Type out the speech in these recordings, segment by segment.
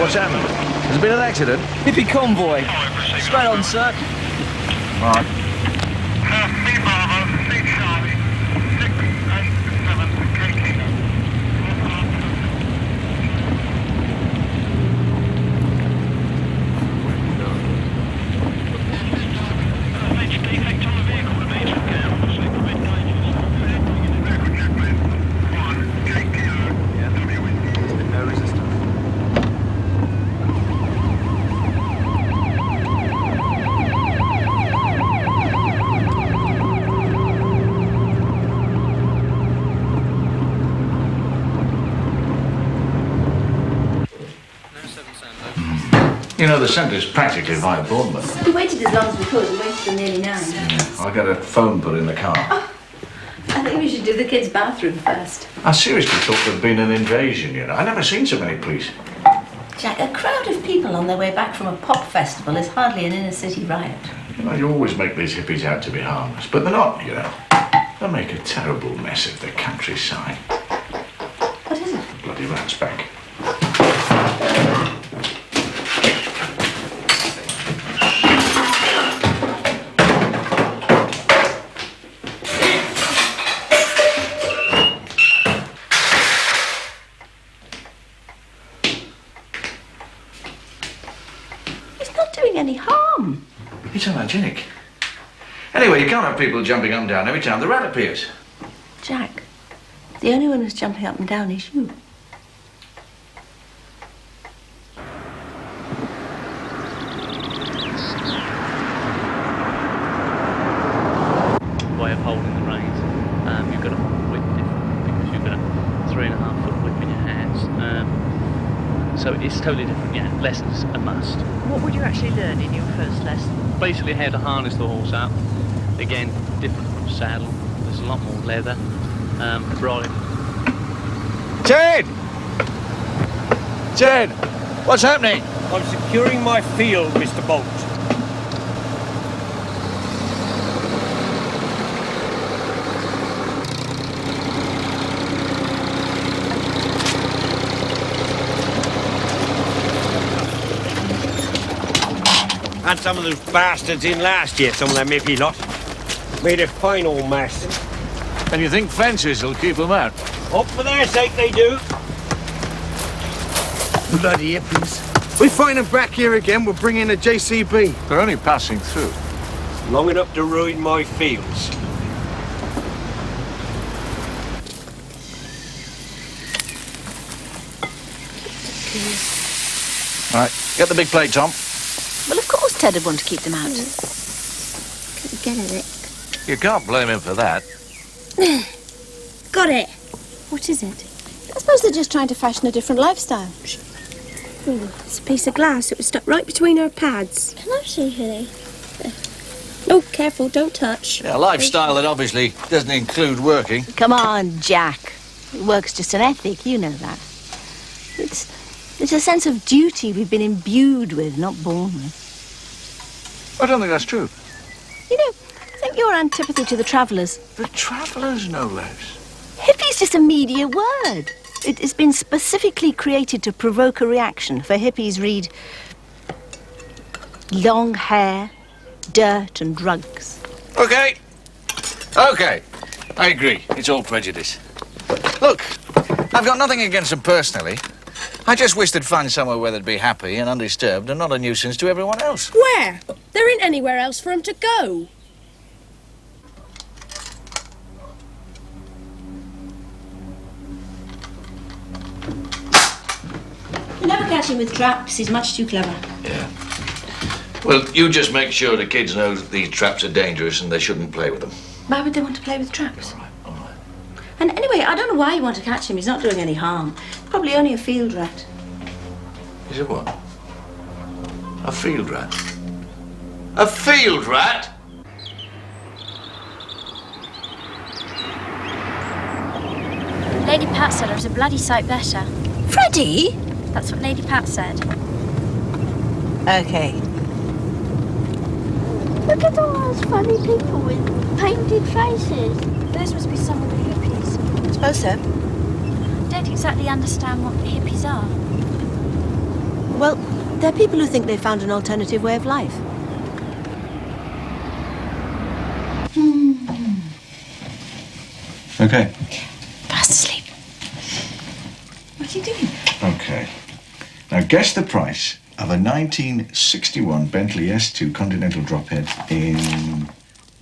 What's happened? There's been an accident? Hippie convoy. Straight on, sir. Right. You know, the centre's practically via Bournemouth. We waited as long as we could. We waited till nearly 9. Yeah, I got a phone put in the car. Oh, I think we should do the kids' bathroom first. I seriously thought there'd been an invasion, you know. I've never seen so many police. Jack, a crowd of people on their way back from a pop festival is hardly an inner-city riot. You know, you always make these hippies out to be harmless, but they're not, you know. They make a terrible mess of the countryside. What is it? Bloody rat's back. Any harm. It's unhygienic. Anyway, you can't have people jumping up and down every time the rat appears. Jack, the only one who's jumping up and down is you. Way of holding the reins. You've got a whip different because you've got a 3.5 foot whip in your hands. So it's totally different, yeah. Lessons a must. What would you actually learn in your first lesson? Basically how to harness the horse up. Again, different from saddle. There's a lot more leather. Bridle. Jane! Jane! What's happening? I'm securing my field, Mr. Bolt. Had some of those bastards in last year, some of them hippie lot. Made a fine old mess. And you think fences will keep them out? Up for their sake, they do. Bloody hippies. We find them back here again, we'll bring in a JCB. They're only passing through. Long enough to ruin my fields. Right, get the big plate, Tom. Well, of course Ted would want to keep them out. Couldn't get at it. You can't blame him for that. Got it. What is it? I suppose they're just trying to fashion a different lifestyle. It's a piece of glass. It was stuck right between her pads. Can I see, Hilly? Oh, careful, don't touch. Yeah, a lifestyle that obviously doesn't include working. Come on, Jack. Work's just an ethic, you know that. It's a sense of duty we've been imbued with, not born with. I don't think that's true. You know, I think your antipathy to the travellers... The travellers, no less. Hippie's just a media word. It has been specifically created to provoke a reaction. For hippies read... long hair, dirt and drugs. OK. OK. I agree. It's all prejudice. Look, I've got nothing against them personally. I just wish they'd find somewhere where they'd be happy and undisturbed and not a nuisance to everyone else. Where? There ain't anywhere else for them to go. You never catch him with traps. He's much too clever. Yeah. Well, you just make sure the kids know that these traps are dangerous and they shouldn't play with them. Why would they want to play with traps? All right, all right. And anyway, I don't know why you want to catch him. He's not doing any harm. Probably only a field rat. Is it what? A field rat? A field rat? Lady Pat said I was a bloody sight better. Freddie? That's what Lady Pat said. OK. Look at all those funny people with painted faces. Those must be some of the hippies. I suppose so. Don't exactly understand what the hippies are. Well, there are people who think they've found an alternative way of life. Okay. Fast asleep. What are you doing? Okay. Now guess the price of a 1961 Bentley S2 Continental Drophead in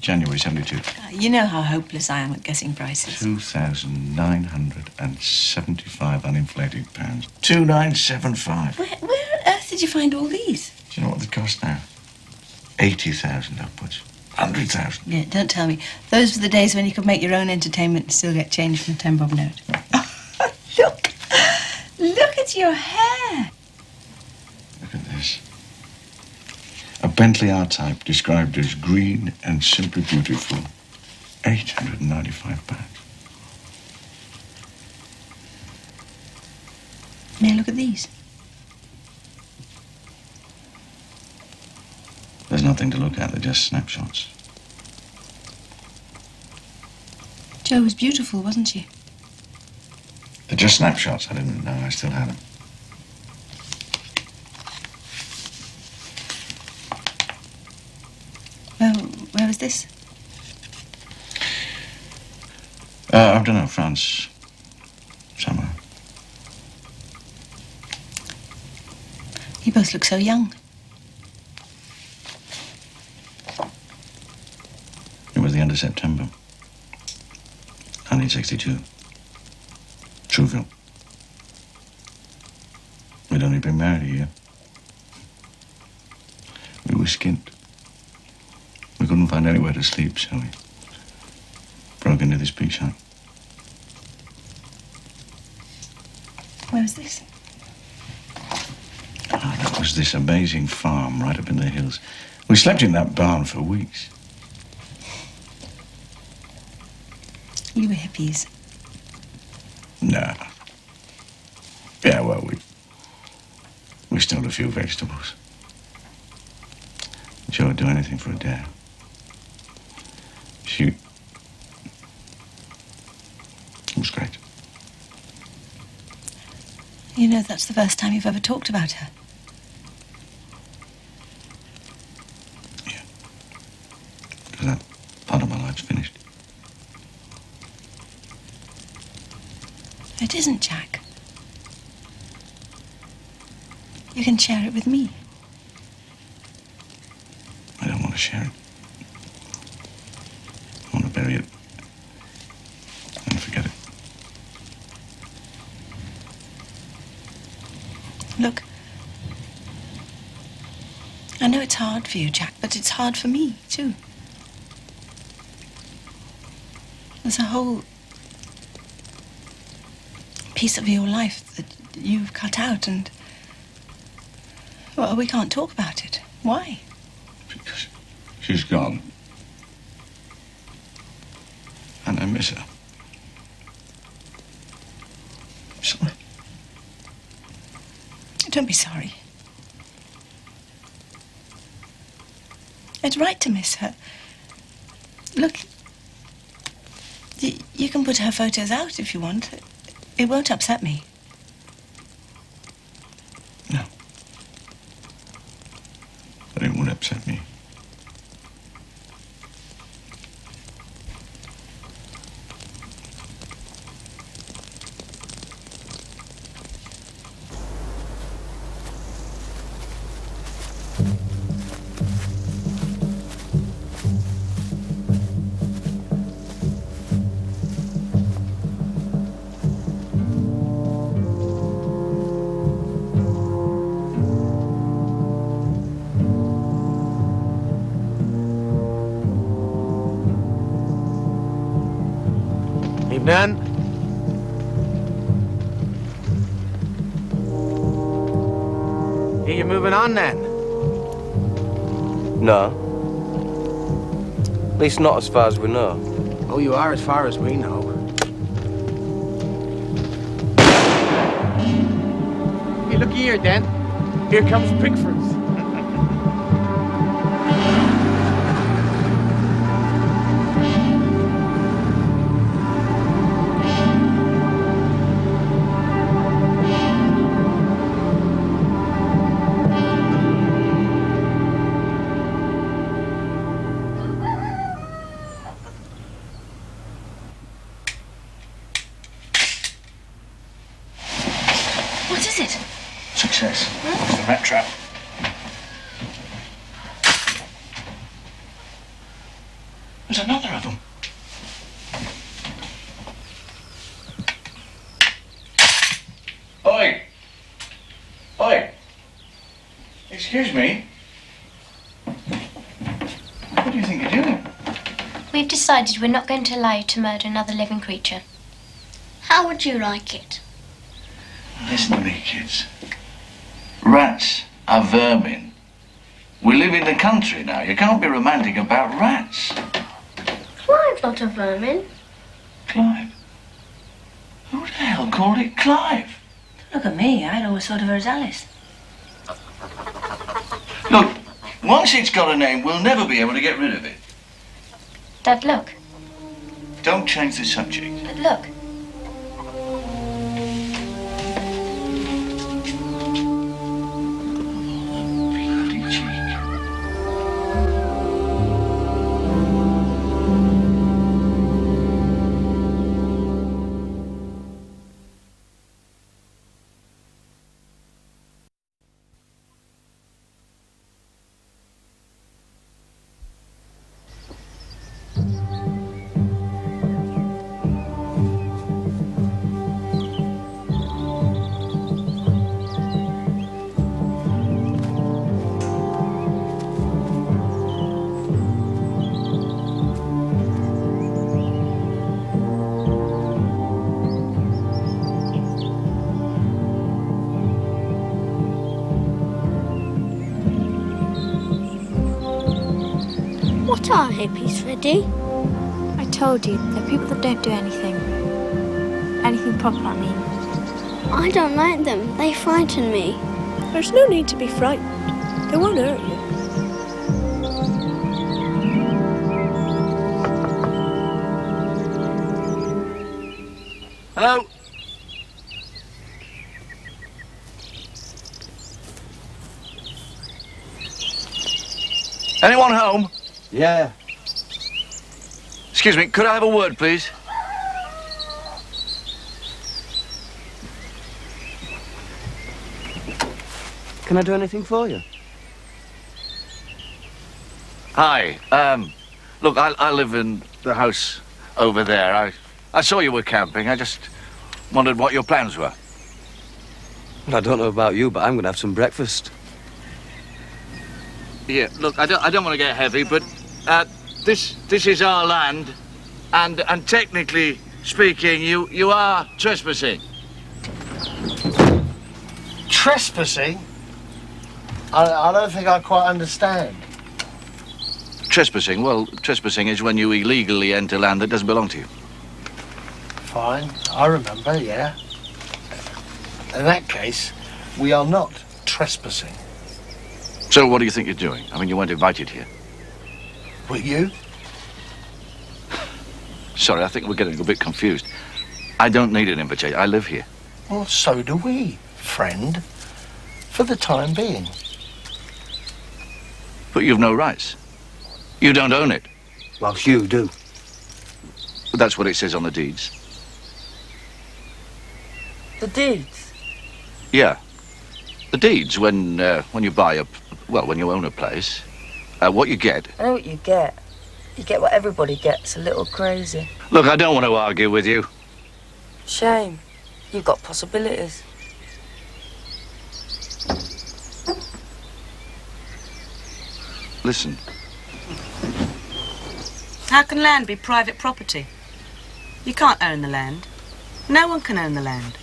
January 72. You know how hopeless I am at guessing prices. 2,975 uninflated pounds. 2,975. Where on earth did you find all these? Do you know what they cost now? 80,000 upwards. 100,000. Yeah, don't tell me. Those were the days when you could make your own entertainment and still get change from a 10-bob note. Look! Look at your hair! Look at this. A Bentley R-Type described as green and simply beautiful. 895 pounds. Now look at these. There's nothing to look at, they're just snapshots. Jo was beautiful, wasn't she? They're just snapshots. I didn't know I still had them. Well, where was this? I don't know, France. Somewhere. You both look so young. It was the end of September. 1962. Trouville. We'd only been married a year. We were skint. We couldn't find anywhere to sleep, so we broke into this beach hut. Where was this? Oh, that was this amazing farm right up in the hills. We slept in that barn for weeks. You were hippies. Nah. Yeah, well, we stole a few vegetables. Jo would do anything for a dare. It was great. You know, that's the first time you've ever talked about her. Yeah. Because that part of my life's finished. It isn't, Jack. You can share it with me. I don't want to share it. I want to bury it and forget it. Look, I know it's hard for you, Jack, but it's hard for me, too. There's a whole piece of your life that you've cut out, and well, we can't talk about it. Why? Because she's gone. And I miss her. Sorry. Don't be sorry. It's right to miss her. Look, you can put her photos out if you want. It won't upset me. No. But it would upset me. Nan? Are you moving on, Nan? No. At least not as far as we know. Oh, you are as far as we know. Hey, looky here, Dan. Here comes Pickford's. What is it? Success. It's a rat trap. There's another of them. Oi! Oi! Excuse me? What do you think you're doing? We've decided we're not going to allow you to murder another living creature. How would you like it? Listen to me, kids. Rats are vermin. We live in the country now. You can't be romantic about rats. Clive's not a vermin. Clive? Who the hell called it Clive? Look at me, I'd always thought of her as Alice. Look, once it's got a name, we'll never be able to get rid of it. Dad, look. Don't change the subject. But look. Bloody cheek. What are hippies, Freddie? I told you, they're people that don't do anything. Anything proper, I mean. I don't like them. They frighten me. There's no need to be frightened. They won't hurt you. Hello? Anyone home? Yeah. Excuse me, could I have a word, please? Can I do anything for you? Hi. Look, I live in the house over there. I saw you were camping. I just wondered what your plans were. I don't know about you, but I'm going to have some breakfast. Yeah, look, I don't want to get heavy, but this is our land, and technically speaking, you are trespassing. Trespassing? I don't think I quite understand. Trespassing? Well, trespassing is when you illegally enter land that doesn't belong to you. Fine, I remember, yeah. In that case, we are not trespassing. So what do you think you're doing? I mean, you weren't invited here. Were you? Sorry, I think we're getting a bit confused. I don't need an invitation. I live here. Well, so do we, friend. For the time being. But you've no rights. You don't own it. Well, you do. But that's what it says on the deeds. The deeds? Yeah. The deeds, when you buy when you own a place, what you get... I know what you get. You get what everybody gets, a little crazy. Look, I don't want to argue with you. Shame. You've got possibilities. Listen. How can land be private property? You can't own the land. No one can own the land.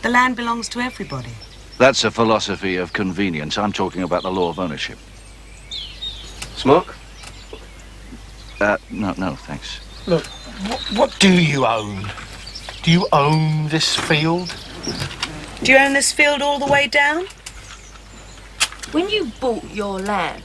The land belongs to everybody. That's a philosophy of convenience. I'm talking about the law of ownership. Smoke? No, thanks. Look, what do you own? Do you own this field? Do you own this field all the way down? When you bought your land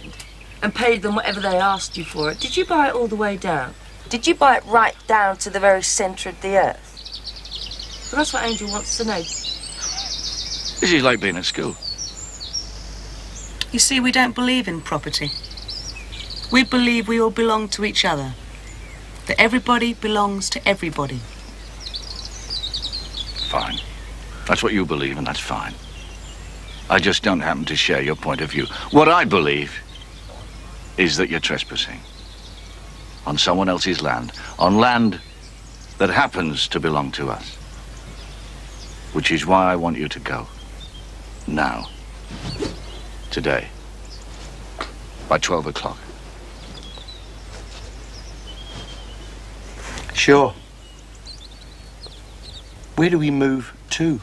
and paid them whatever they asked you for it, did you buy it all the way down? Did you buy it right down to the very centre of the earth? Well, that's what Angel wants to know. This is like being at school. You see, we don't believe in property. We believe we all belong to each other. That everybody belongs to everybody. Fine. That's what you believe, and that's fine. I just don't happen to share your point of view. What I believe is that you're trespassing on someone else's land, on land that happens to belong to us. Which is why I want you to go. Now. Today. By 12 o'clock. Sure. Where do we move to?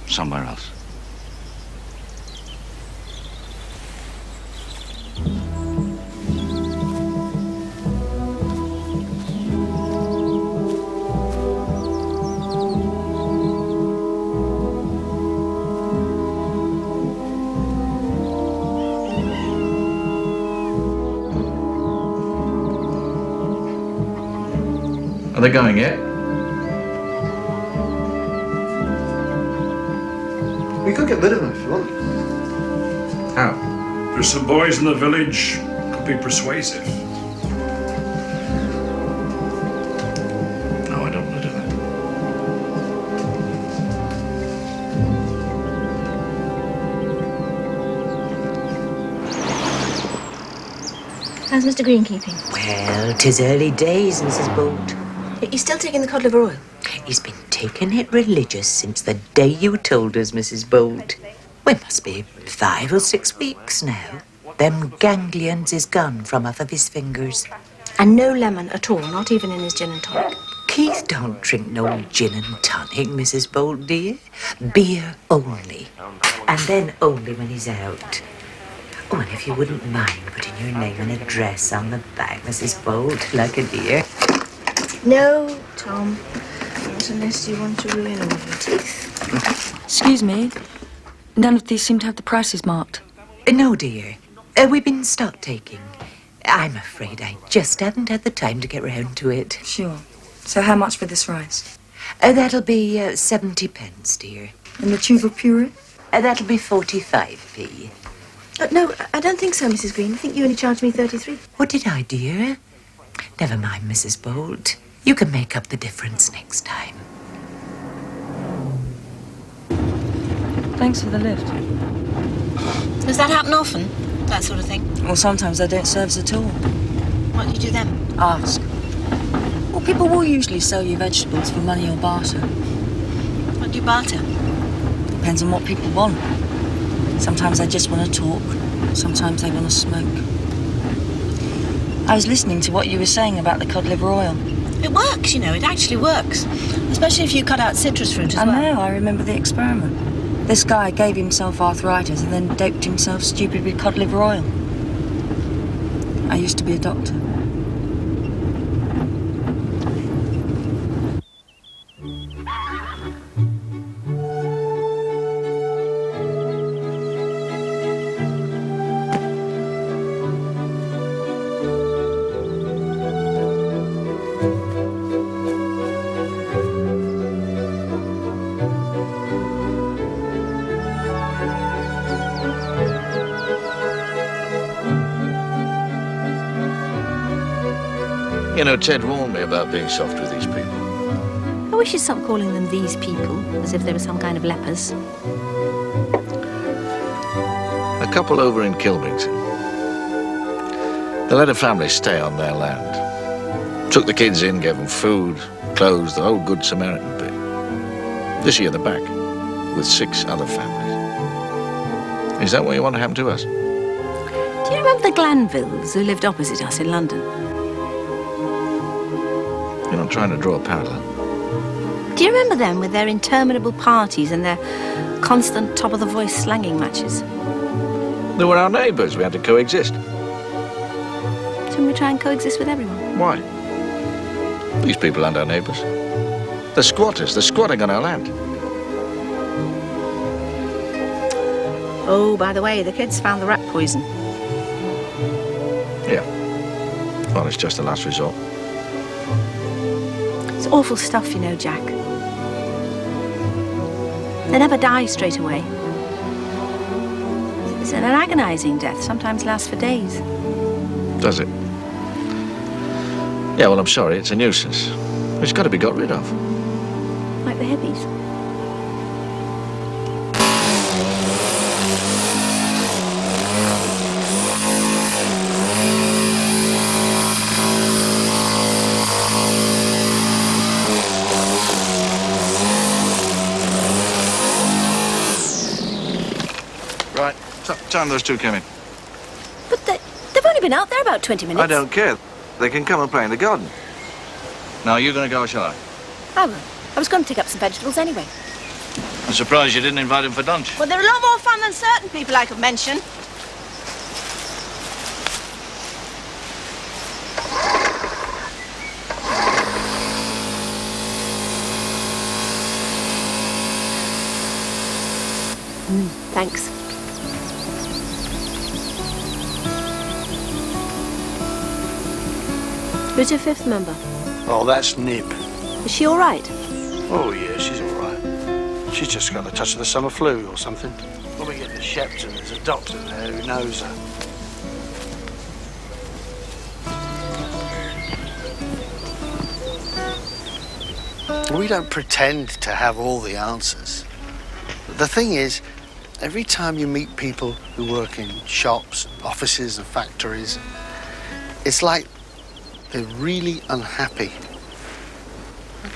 Somewhere else. Are they going yet? We could get rid of them if you want. How? There's some boys in the village. Could be persuasive. No, I don't want to do that. How's Mr. Green keeping? Well, 'tis early days, Mrs. Bolt. He's still taking the cod liver oil? He's been taking it religious since the day you told us, Mrs. Bolt. We must be 5 or 6 weeks now. Them ganglions is gone from off of his fingers. And no lemon at all, not even in his gin and tonic? Keith don't drink no gin and tonic, Mrs. Bolt, dear. Beer only. And then only when he's out. Oh, and if you wouldn't mind putting your name and address on the back, Mrs. Bolt, like a dear. No, Tom. Not unless you want to ruin all your teeth. Excuse me. None of these seem to have the prices marked. No, dear. We've been stock taking. I'm afraid I just haven't had the time to get round to it. Sure. So how much for this rice? That'll be 70 pence, dear. And the tuber puree? That'll be 45p. No, I don't think so, Mrs. Green. I think you only charged me 33. What did I, dear? Never mind, Mrs. Bolt. You can make up the difference next time. Thanks for the lift. Does that happen often? That sort of thing? Well, sometimes they don't serve us at all. What do you do then? Ask. Well, people will usually sell you vegetables for money or barter. What do you barter? Depends on what people want. Sometimes they just want to talk. Sometimes they want to smoke. I was listening to what you were saying about the cod liver oil. It works, you know. It actually works. Especially if you cut out citrus fruit as well. I know. I remember the experiment. This guy gave himself arthritis and then doped himself stupid with cod liver oil. I used to be a doctor. You know, Ted warned me about being soft with these people. I wish you'd stop calling them these people, as if they were some kind of lepers. A couple over in Kilmington. They let a family stay on their land. Took the kids in, gave them food, clothes, the whole Good Samaritan bit. This year they're back, with 6 other families. Is that what you want to happen to us? Do you remember the Glanvilles who lived opposite us in London? You're not trying to draw a parallel. Do you remember them with their interminable parties and their constant top-of-the-voice slanging matches? They were our neighbours. We had to coexist. Shouldn't we try and coexist with everyone? Why? These people aren't our neighbours. They're squatters. They're squatting on our land. Oh, by the way, the kids found the rat poison. Yeah. Well, it's just a last resort. It's awful stuff, you know, Jack. They never die straight away. It's an agonizing death, sometimes lasts for days. Does it? Yeah, well, I'm sorry, it's a nuisance. It's got to be got rid of. Like the hippies. Right, time those two came in. But they've only been out there about 20 minutes. I don't care. They can come and play in the garden. Now, are you going to go or shall I? I will. I was going to pick up some vegetables anyway. I'm surprised you didn't invite him for lunch. Well, they're a lot more fun than certain people I could mention. Thanks. Who's your fifth member? Oh, that's Nib. Is she all right? Oh, yeah, she's all right. She's just got the touch of the summer flu or something. When we get to Shepton, there's a doctor there who knows her. We don't pretend to have all the answers. The thing is, every time you meet people who work in shops, offices and factories, it's like they're really unhappy.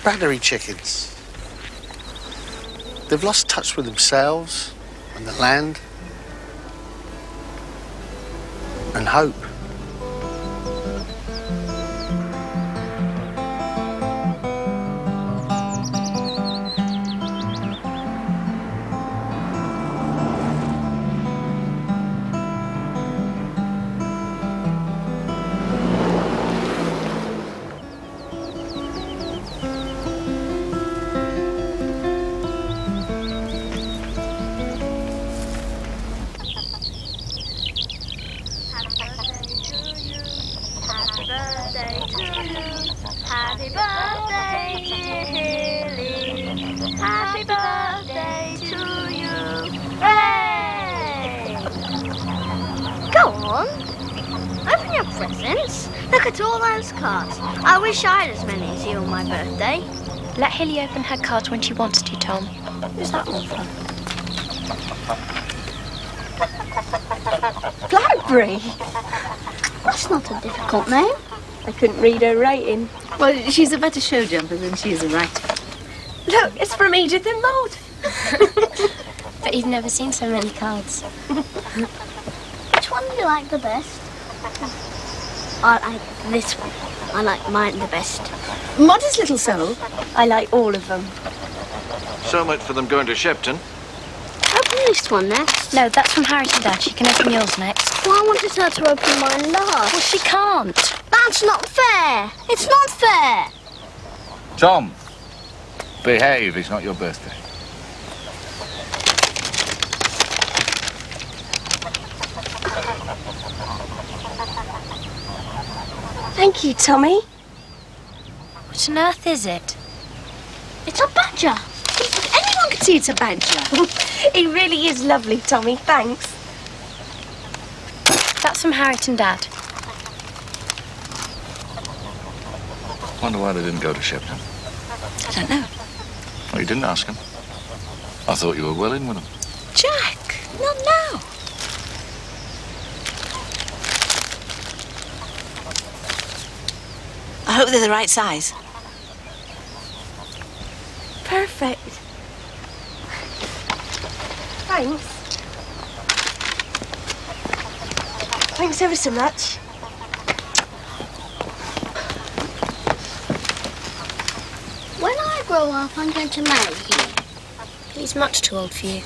Battery chickens. They've lost touch with themselves and the land and hope. Happy birthday, dear Hilly. Happy birthday to you. Hooray! Go on. Open your presents. Look at all those cards. I wish I had as many as you on my birthday. Let Hilly open her cards when she wants to, Tom. Who's that one from? Blackberry. That's not a difficult name. I couldn't read her writing. Well, she's a better show jumper than she is a writer. Look, it's from Edith and Maud. But you've never seen so many cards. Which one do you like the best? I like this one. I like mine the best. Modest little soul. I like all of them. So much for them going to Shepton. Open this one next. No, that's from Harriet and Dad. She can open yours next. Well, I wanted her to open mine last. Well, she can't. That's not fair. It's not fair. Tom, behave. It's not your birthday. Thank you, Tommy. What on earth is it? It's a badger. Anyone could see it's a badger. He really is lovely, Tommy. Thanks. That's from Harriet and Dad. Wonder why they didn't go to Shepton. I don't know. Well, you didn't ask them. I thought you were well in with them. Jack, not now. I hope they're the right size. Perfect. Thanks. Thanks ever so much. When I grow up, I'm going to marry him. He's much too old for you.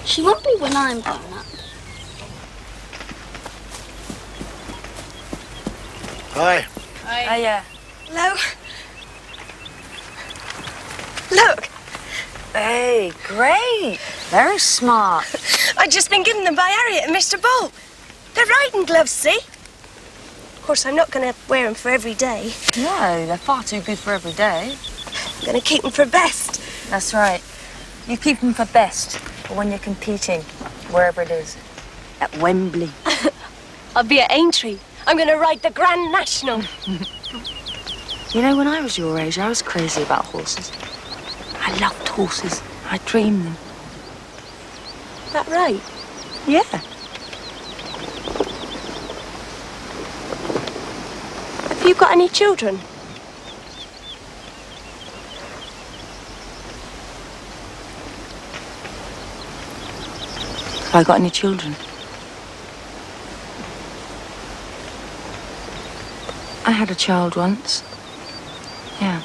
She won't be when I'm grown up. Hi. Hiya. Hello. Look. Hey, great. Very smart. I've just been given them by Harriet and Mr. Bolt. They're riding gloves, see? Of course, I'm not going to wear them for every day. No, they're far too good for every day. I'm going to keep them for best. That's right. You keep them for best for when you're competing, wherever it is. At Wembley. I'll be at Aintree. I'm going to ride the Grand National. You know, when I was your age, I was crazy about horses. I loved horses. I dreamed them. That right? Yeah. Have you got any children? Have I got any children? I had a child once. Yeah.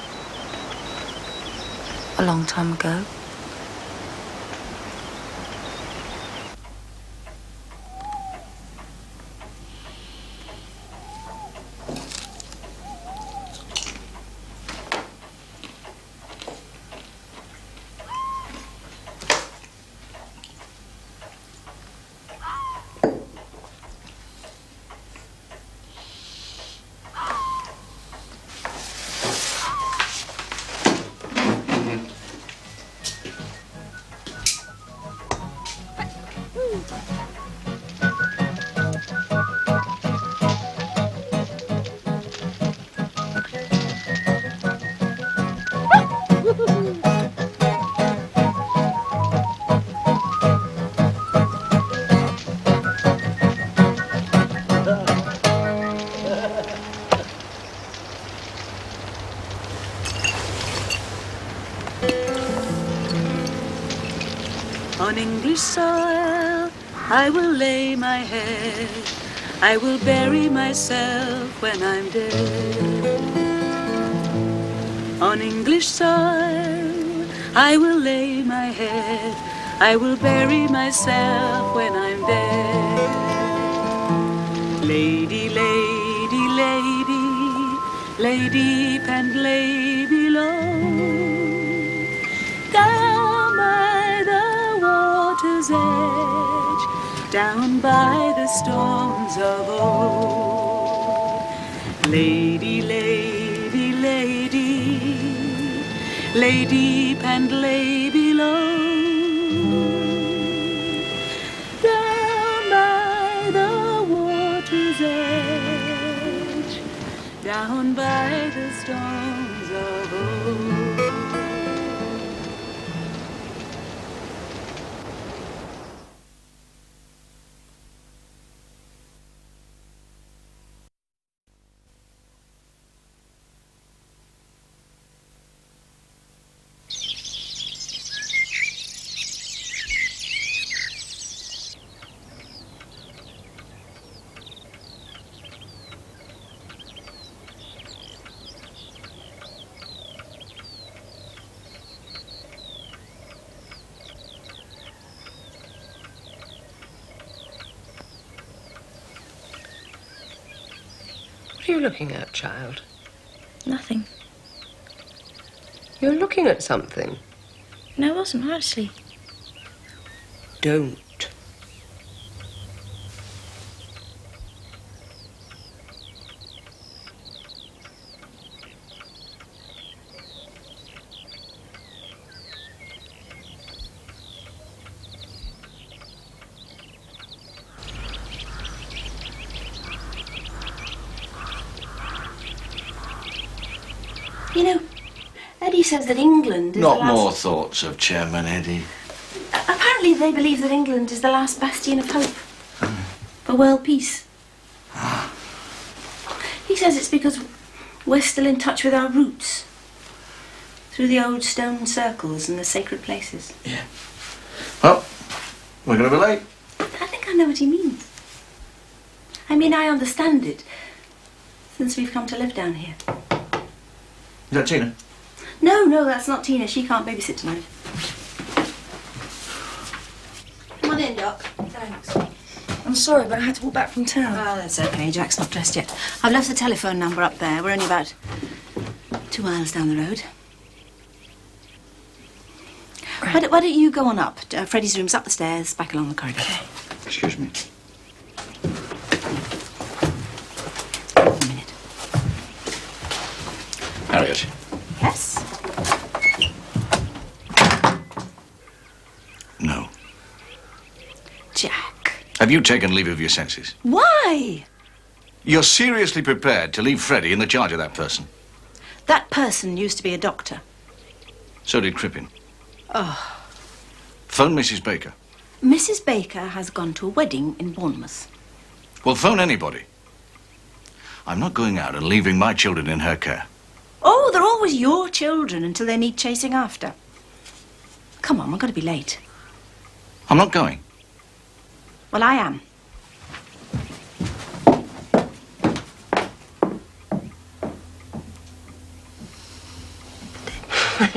A long time ago. On English soil, I will lay my head. I will bury myself when I'm dead. On English soil, I will lay my head. I will bury myself when I'm dead. Lady, lady, lady, lay deep and lay below. Down by the water's edge, down by the stones of old. Lady, lady, lady, lay deep and lay below. Down by the water's edge, down by the stones of old. What are you looking at, child? Nothing. You're looking at something. No, I wasn't, honestly. Don't. You know, Eddie says that England is Not the last... more thoughts of Chairman Eddie. Apparently they believe that England is the last bastion of hope for world peace. He says it's because we're still in touch with our roots through the old stone circles and the sacred places. Yeah. Well, we're going to be late. I think I know what he means. I mean, I understand it since we've come to live down here. Is that Tina? No, that's not Tina. She can't babysit tonight. Come on in, Doc. Thanks. I'm sorry, but I had to walk back from town. Oh, that's okay. Jack's not dressed yet. I've left the telephone number up there. We're only about 2 miles down the road. Right. Why don't you go on up? Freddie's room's up the stairs, back along the corridor. Okay. Excuse me. Harriet. Yes? No. Jack. Have you taken leave of your senses? Why? You're seriously prepared to leave Freddie in the charge of that person? That person used to be a doctor. So did Crippen. Oh. Phone Mrs. Baker. Mrs. Baker has gone to a wedding in Bournemouth. Well, phone anybody. I'm not going out and leaving my children in her care. Oh, they're always your children until they need chasing after. Come on, we're going to be late. I'm not going. Well, I am.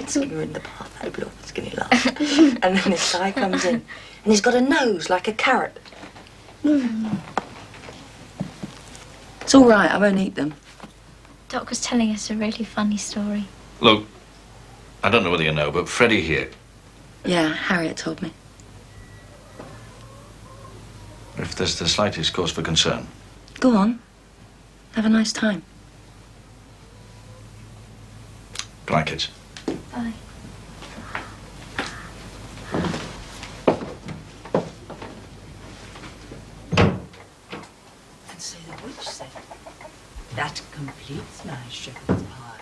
So you're in the bath, had a little skinny laugh. And then this guy comes in, and he's got a nose like a carrot. It's all right, I won't eat them. Doc was telling us a really funny story. Look, I don't know whether you know, but Freddie here, Yeah, Harriet told me. if there's the slightest cause for concern, Go on. Have a nice time. good night, kids. Bye. And so the witch said, that completes my shepherd's pie.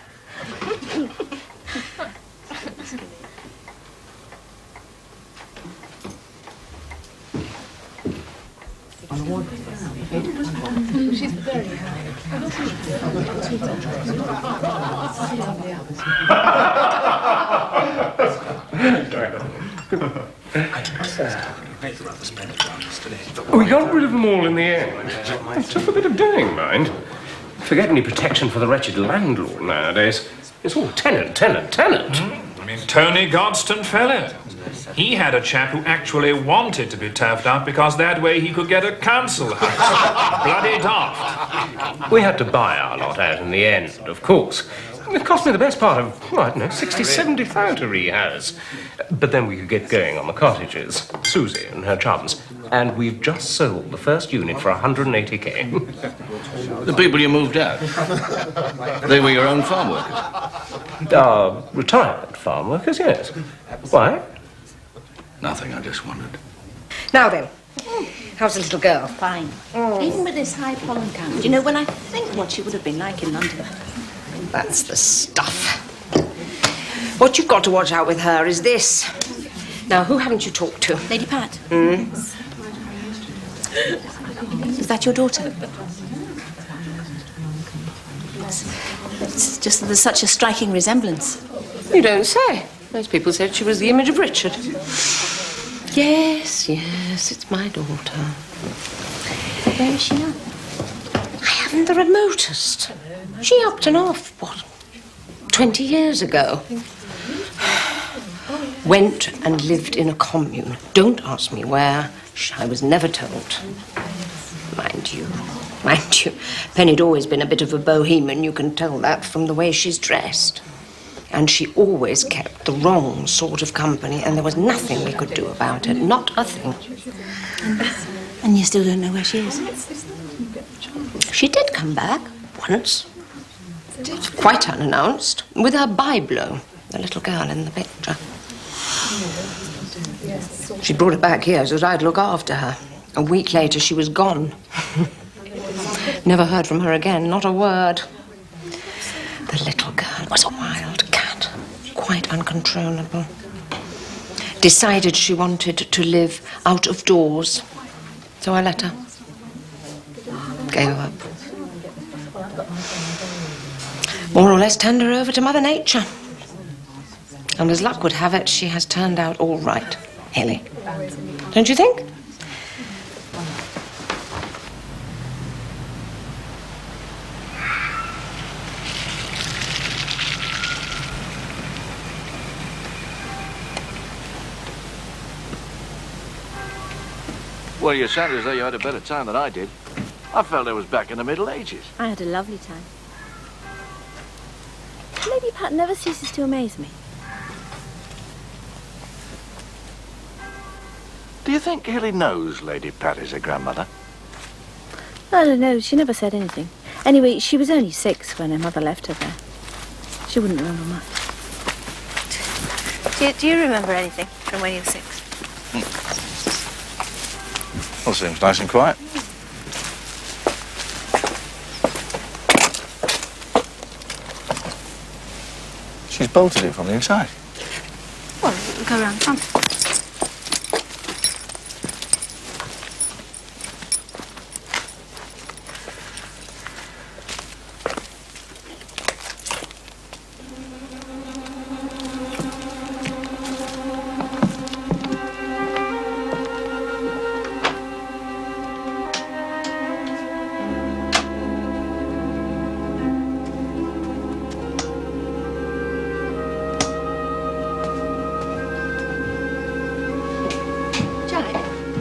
She's very We got rid of them all in the end. It took a bit of doing, mind. Forget any protection for the wretched landlord nowadays. It's all tenant, tenant, tenant. I mean, Tony Godston Feller. He had a chap who actually wanted to be turfed out because that way he could get a council house. Bloody daft. We had to buy our lot out in the end, of course. It cost me the best part of, well, I don't know, 60, 70,000 to rehouse. But then we could get going on the cottages, Susie and her chums. And we've just sold the first unit for 180k. The people you moved out, they were your own farm workers. Retired farm workers, yes. Why? Nothing, I just wondered. Now then, how's the little girl? Fine. Even with this high pollen count. You know, when I think what she would have been like in London. That's the stuff. What you've got to watch out with her is this. Now, who haven't you talked to? Lady Pat. Hmm? Is that your daughter? It's just that there's such a striking resemblance. You don't say. Most people said she was the image of Richard. Yes, yes, it's my daughter. Where is she now? I haven't the remotest. She upped and off, 20 years ago. Went and lived in a commune. Don't ask me where. I was never told. Mind you, Penny'd always been a bit of a bohemian. You can tell that from the way she's dressed. And she always kept the wrong sort of company, and there was nothing we could do about it. Not a thing. And you still don't know where she is? She did come back once. Quite unannounced, with her Biblo, the little girl in the picture. She brought her back here so that I'd look after her. A week later, she was gone. Never heard from her again, not a word. The little girl was a wild cat, quite uncontrollable. Decided she wanted to live out of doors, so I let her. Gave her up. More or less turned her over to Mother Nature. And as luck would have it, she has turned out all right, Hilly. Don't you think? Well, you sound as though you had a better time than I did. I felt I was back in the Middle Ages. I had a lovely time. Lady Pat never ceases to amaze me. Do you think Hilly knows Lady Pat is her grandmother? I don't know, she never said anything. Anyway, she was only 6 when her mother left her there. She wouldn't remember much. Do you remember anything from when you were 6? All seems nice and quiet. bolted it from the inside. Well, go around front.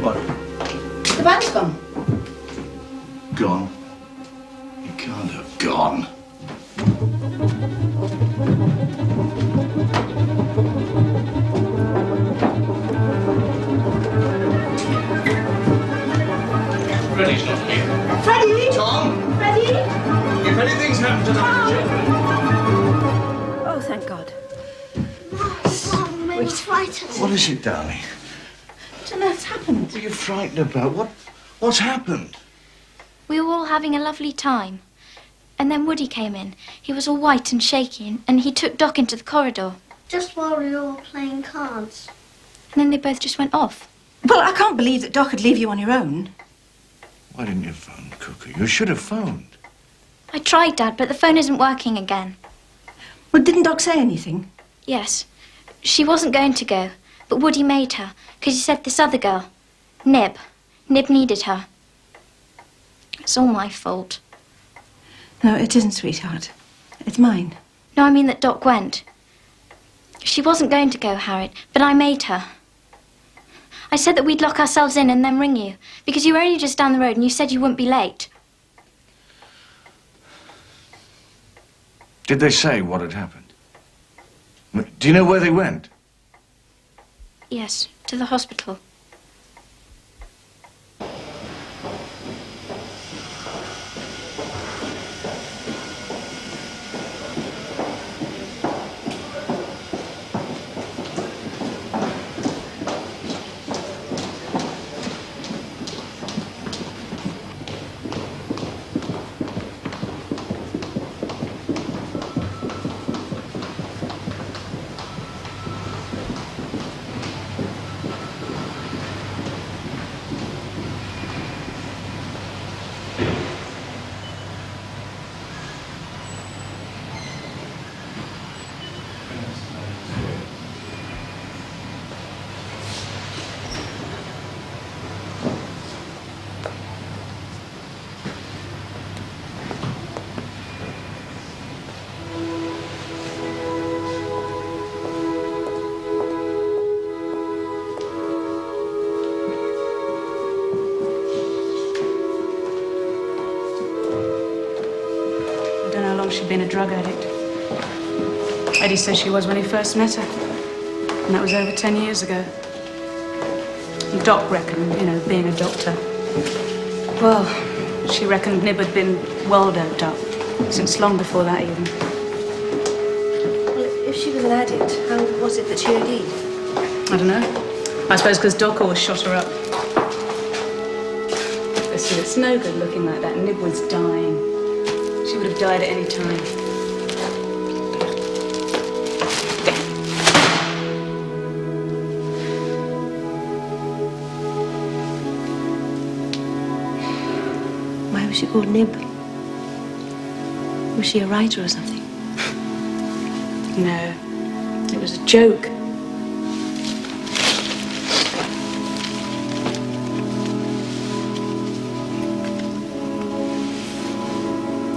What? The band's gone. Gone? You can't have gone. Freddie's not here. Freddie! Tom! Freddie! If anything's happened to the children. Oh, thank God. Mum, I'm frightened. What is it, darling? What on earth's happened? What are you frightened about? What's happened? We were all having a lovely time. And then Woody came in. He was all white and shaky, and he took Doc into the corridor. Just while we were all playing cards. And then they both just went off. Well, I can't believe that Doc would leave you on your own. Why didn't you phone, Cuckoo? You should have phoned. I tried, Dad, but the phone isn't working again. Well, didn't Doc say anything? Yes. She wasn't going to go, but Woody made her, because he said this other girl, Nib needed her. It's all my fault. No, it isn't, sweetheart. It's mine. No, I mean that Doc went. She wasn't going to go, Harriet, but I made her. I said that we'd lock ourselves in and then ring you, because you were only just down the road and you said you wouldn't be late. Did they say what had happened? Do you know where they went? Yes, to the hospital. She'd been a drug addict. Eddie says she was when he first met her. And that was over 10 years ago. And Doc reckoned, being a doctor. Well, she reckoned Nib had been well doped up. Since long before that, even. Well, if she was an addict, how was it that she OD'd? I don't know. I suppose because Doc always shot her up. Listen, it's no good looking like that. Nib was dying. She would have died at any time. Why was she called Nib? Was she a writer or something? No, it was a joke.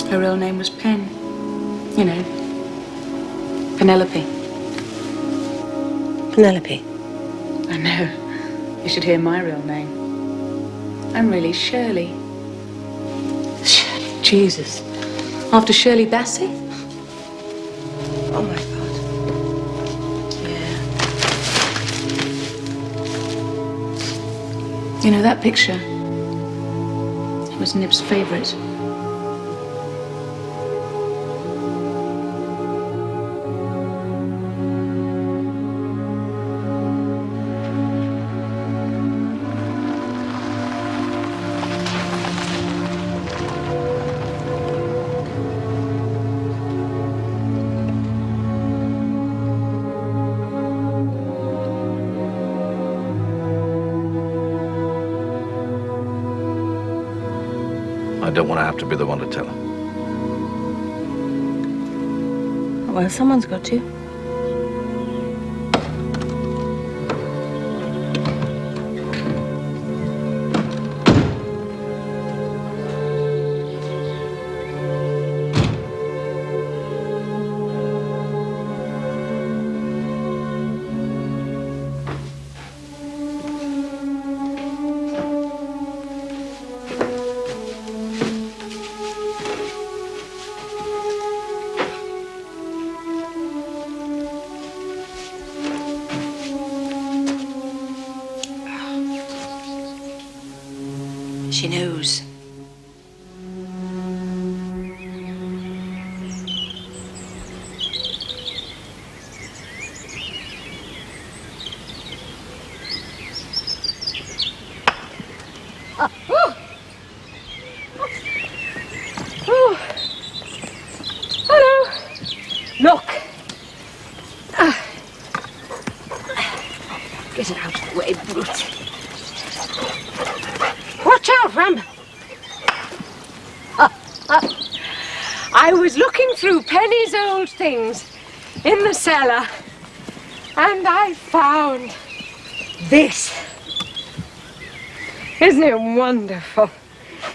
Her real name was Pen. Penelope. Penelope? I know. You should hear my real name. I'm really Shirley. Jesus. After Shirley Bassey? Oh, my God. Yeah. That picture? It was Nib's favorite. don't want to have to be the one to tell her. Well, someone's got to. She knows. Hello. Look. Get it out of the way, brute. Watch out, Ram. I was looking through Penny's old things in the cellar, and I found this. Isn't it wonderful?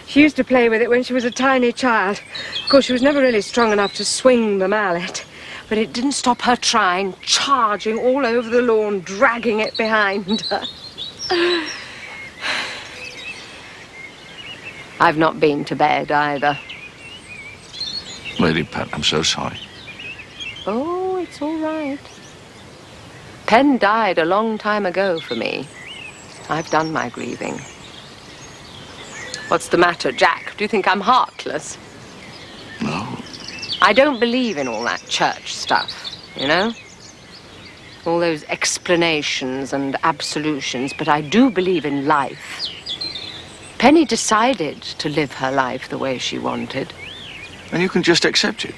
She used to play with it when she was a tiny child. Of course, she was never really strong enough to swing the mallet, but it didn't stop her trying, charging all over the lawn, dragging it behind her. I've not been to bed either. Lady Pat, I'm so sorry. Oh, it's all right. Pen died a long time ago for me. I've done my grieving. What's the matter, Jack? Do you think I'm heartless? No. I don't believe in all that church stuff, you know? All those explanations and absolutions, but I do believe in life. Penny decided to live her life the way she wanted. And you can just accept it.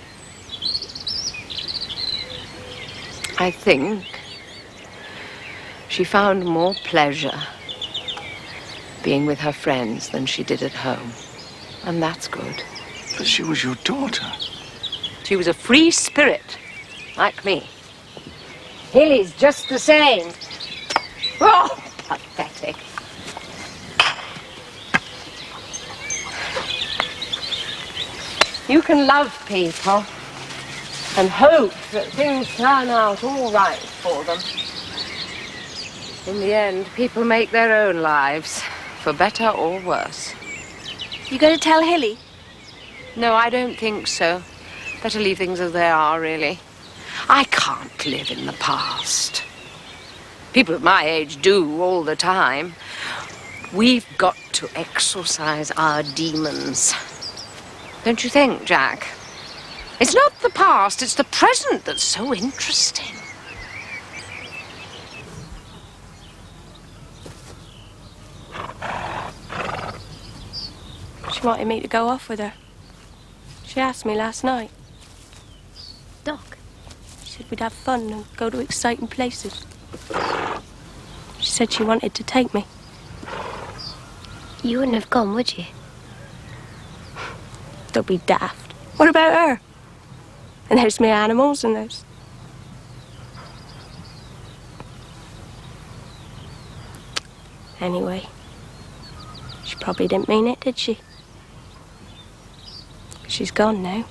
I think she found more pleasure being with her friends than she did at home. And that's good. But she was your daughter. She was a free spirit, like me. Hilly's just the same. Oh, pathetic. You can love people and hope that things turn out all right for them. In the end, people make their own lives, for better or worse. You going to tell Hilly? No, I don't think so. Better leave things as they are, really. I can't live in the past. People at my age do all the time. We've got to exorcise our demons. Don't you think, Jack? It's not the past, it's the present that's so interesting. She wanted me to go off with her. She asked me last night. Doc? She said we'd have fun and go to exciting places. She said she wanted to take me. You wouldn't have gone, would you? Don't be daft. What about her? And there's me animals and there's... Anyway, she probably didn't mean it, did she? She's gone now.